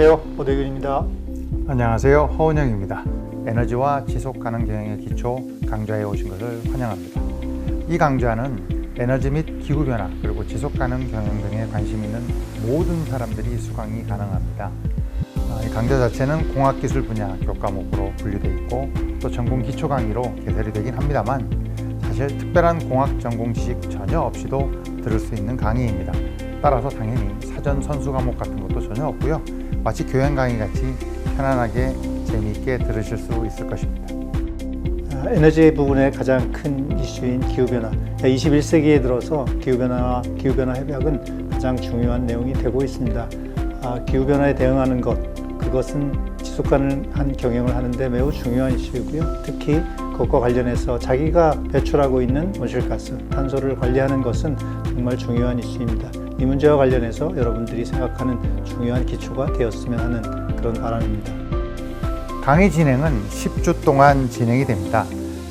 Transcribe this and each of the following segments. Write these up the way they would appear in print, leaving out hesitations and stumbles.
안녕하세요. 오대균입니다. 안녕하세요. 허은영입니다. 에너지와 지속가능 경영의 기초 강좌에 오신 것을 환영합니다. 이 강좌는 에너지 및 기후변화 그리고 지속가능 경영 등에 관심 있는 모든 사람들이 수강이 가능합니다. 이 강좌 자체는 공학기술 분야 교과목으로 분류되어 있고 또 전공 기초 강의로 개설이 되긴 합니다만 사실 특별한 공학 전공 지식 전혀 없이도 들을 수 있는 강의입니다. 따라서 당연히 사전 선수 과목 같은 것도 전혀 없고요. 마치 교양 강의 같이 편안하게 재미있게 들으실 수 있을 것입니다. 에너지 부분의 가장 큰 이슈인 기후변화. 21세기에 들어서 기후변화 협약은 가장 중요한 내용이 되고 있습니다. 기후변화에 대응하는 그것은 지속가능한 경영을 하는데 매우 중요한 이슈이고요. 특히 그것과 관련해서 자기가 배출하고 있는 온실가스, 탄소를 관리하는 것은 정말 중요한 이슈입니다. 이 문제와 관련해서 여러분들이 생각하는 중요한 기초가 되었으면 하는 그런 바람입니다. 강의 진행은 10주 동안 진행이 됩니다.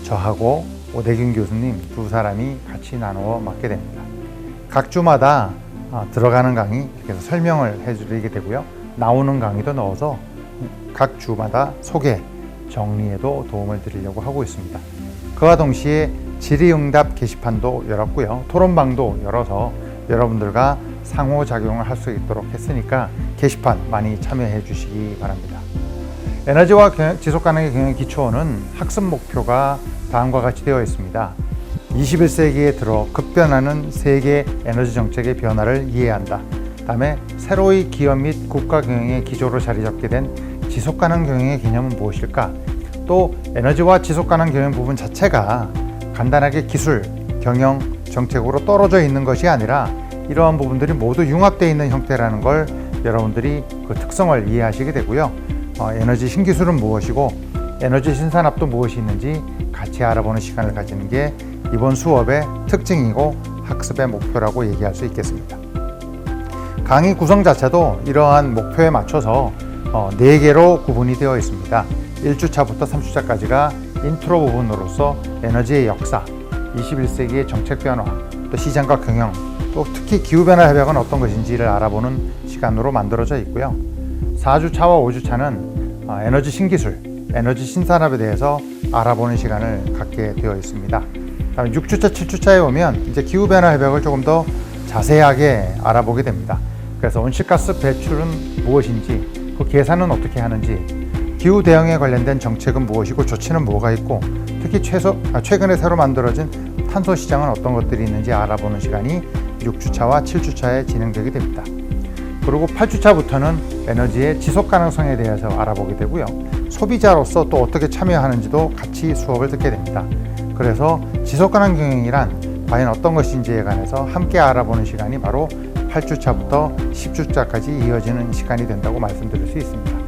저하고 오대균 교수님 두 사람이 같이 나누어 맡게 됩니다. 각 주마다 들어가는 강의 이렇게 해서 설명을 해드리게 되고요. 나오는 강의도 넣어서 각 주마다 소개, 정리에도 도움을 드리려고 하고 있습니다. 그와 동시에 질의응답 게시판도 열었고요. 토론방도 열어서 여러분들과 상호작용을 할 수 있도록 했으니까 게시판 많이 참여해 주시기 바랍니다. 에너지와 지속가능의 경영 기초는 학습 목표가 다음과 같이 되어 있습니다. 21세기에 들어 급변하는 세계 에너지 정책의 변화를 이해한다. 다음에 새로이 기업 및 국가 경영의 기조로 자리 잡게 된 지속가능 경영의 개념은 무엇일까? 또 에너지와 지속가능 경영 부분 자체가 간단하게 기술, 경영, 정책으로 떨어져 있는 것이 아니라 이러한 부분들이 모두 융합되어 있는 형태라는 걸 여러분들이 그 특성을 이해하시게 되고요. 에너지 신기술은 무엇이고 에너지 신산업도 무엇이 있는지 같이 알아보는 시간을 가지는 게 이번 수업의 특징이고 학습의 목표라고 얘기할 수 있겠습니다. 강의 구성 자체도 이러한 목표에 맞춰서 4개로 구분이 되어 있습니다. 1주차부터 3주차까지가 인트로 부분으로서 에너지의 역사, 21세기의 정책 변화, 또 시장과 경영, 또 특히 기후변화 협약은 어떤 것인지를 알아보는 시간으로 만들어져 있고요. 4주차와 5주차는 에너지 신기술, 에너지 신산업에 대해서 알아보는 시간을 갖게 되어 있습니다. 다음에 6주차, 7주차에 오면 이제 기후변화 협약을 조금 더 자세하게 알아보게 됩니다. 그래서 온실가스 배출은 무엇인지, 그 계산은 어떻게 하는지, 기후 대응에 관련된 정책은 무엇이고 조치는 뭐가 있고, 특히 최근에 새로 만들어진 탄소 시장은 어떤 것들이 있는지 알아보는 시간이 6주차와 7주차에 진행되게 됩니다. 그리고 8주차부터는 에너지의 지속 가능성에 대해서 알아보게 되고요. 소비자로서 또 어떻게 참여하는지도 같이 수업을 듣게 됩니다. 그래서 지속 가능 경영이란 과연 어떤 것인지에 관해서 함께 알아보는 시간이 바로 8주차부터 10주차까지 이어지는 시간이 된다고 말씀드릴 수 있습니다.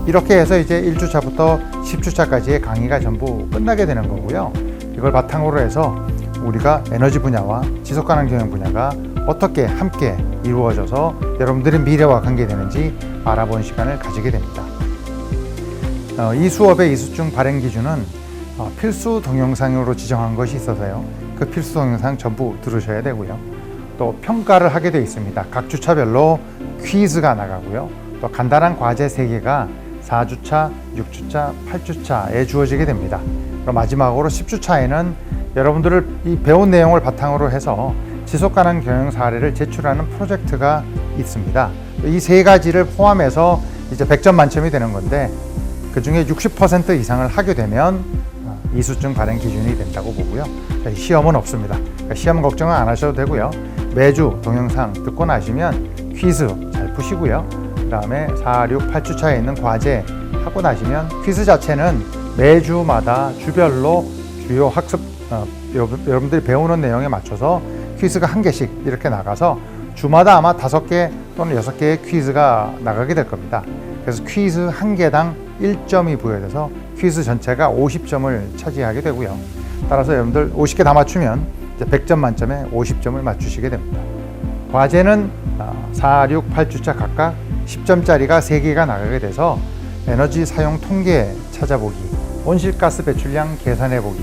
이렇게 해서 이제 1주차부터 10주차까지의 강의가 전부 끝나게 되는 거고요. 이걸 바탕으로 해서 우리가 에너지 분야와 지속가능 경영 분야가 어떻게 함께 이루어져서 여러분들의 미래와 관계되는지 알아보는 시간을 가지게 됩니다. 이 수업의 이수증 발행 기준은 필수 동영상으로 지정한 것이 있어서요. 그 필수 동영상 전부 들으셔야 되고요. 또 평가를 하게 되어 있습니다. 각 주차별로 퀴즈가 나가고요. 또 간단한 과제 3개가 4주차, 6주차, 8주차에 주어지게 됩니다. 그럼 마지막으로 10주차에는 여러분들을 이 배운 내용을 바탕으로 해서 지속가능 경영 사례를 제출하는 프로젝트가 있습니다. 이 3가지를 포함해서 이제 100점 만점이 되는 건데 그 중에 60% 이상을 하게 되면 이수증 발행 기준이 된다고 보고요. 시험은 없습니다. 시험 걱정은 안 하셔도 되고요. 매주 동영상 듣고 나시면 퀴즈 잘 푸시고요. 그 다음에 4, 6, 8주차에 있는 과제 하고 나시면 퀴즈 자체는 매주마다 주별로 주요 학습 여러분들이 배우는 내용에 맞춰서 퀴즈가 1개씩 이렇게 나가서 주마다 아마 5개 또는 6개의 퀴즈가 나가게 될 겁니다. 그래서 퀴즈 1개당 1점이 부여돼서 퀴즈 전체가 50점을 차지하게 되고요. 따라서 여러분들 50개 다 맞추면 이제 100점 만점에 50점을 맞추시게 됩니다. 과제는 4, 6, 8주차 각각 10점짜리가 3개가 나가게 돼서 에너지 사용 통계 찾아보기, 온실가스 배출량 계산해보기,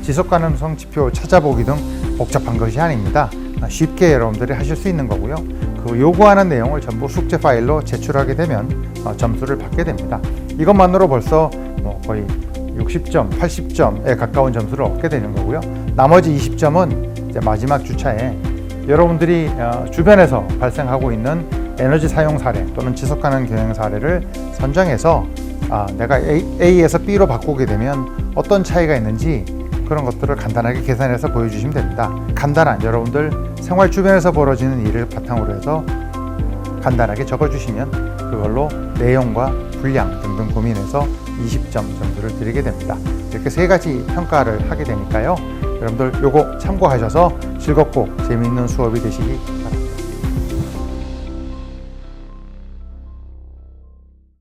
지속가능성 지표 찾아보기 등 복잡한 것이 아닙니다. 쉽게 여러분들이 하실 수 있는 거고요. 그 요구하는 내용을 전부 숙제 파일로 제출하게 되면 점수를 받게 됩니다. 이것만으로 벌써 거의 60점, 80점에 가까운 점수를 얻게 되는 거고요. 나머지 20점은 이제 마지막 주차에 여러분들이 주변에서 발생하고 있는 에너지 사용 사례 또는 지속가능 경영 사례를 선정해서 내가 A에서 B로 바꾸게 되면 어떤 차이가 있는지 그런 것들을 간단하게 계산해서 보여주시면 됩니다. 간단한 여러분들 생활 주변에서 벌어지는 일을 바탕으로 해서 간단하게 적어주시면 그걸로 내용과 분량 등등 고민해서 20점 점수를 드리게 됩니다. 이렇게 3가지 평가를 하게 되니까요. 여러분들 요거 참고하셔서 즐겁고 재미있는 수업이 되시기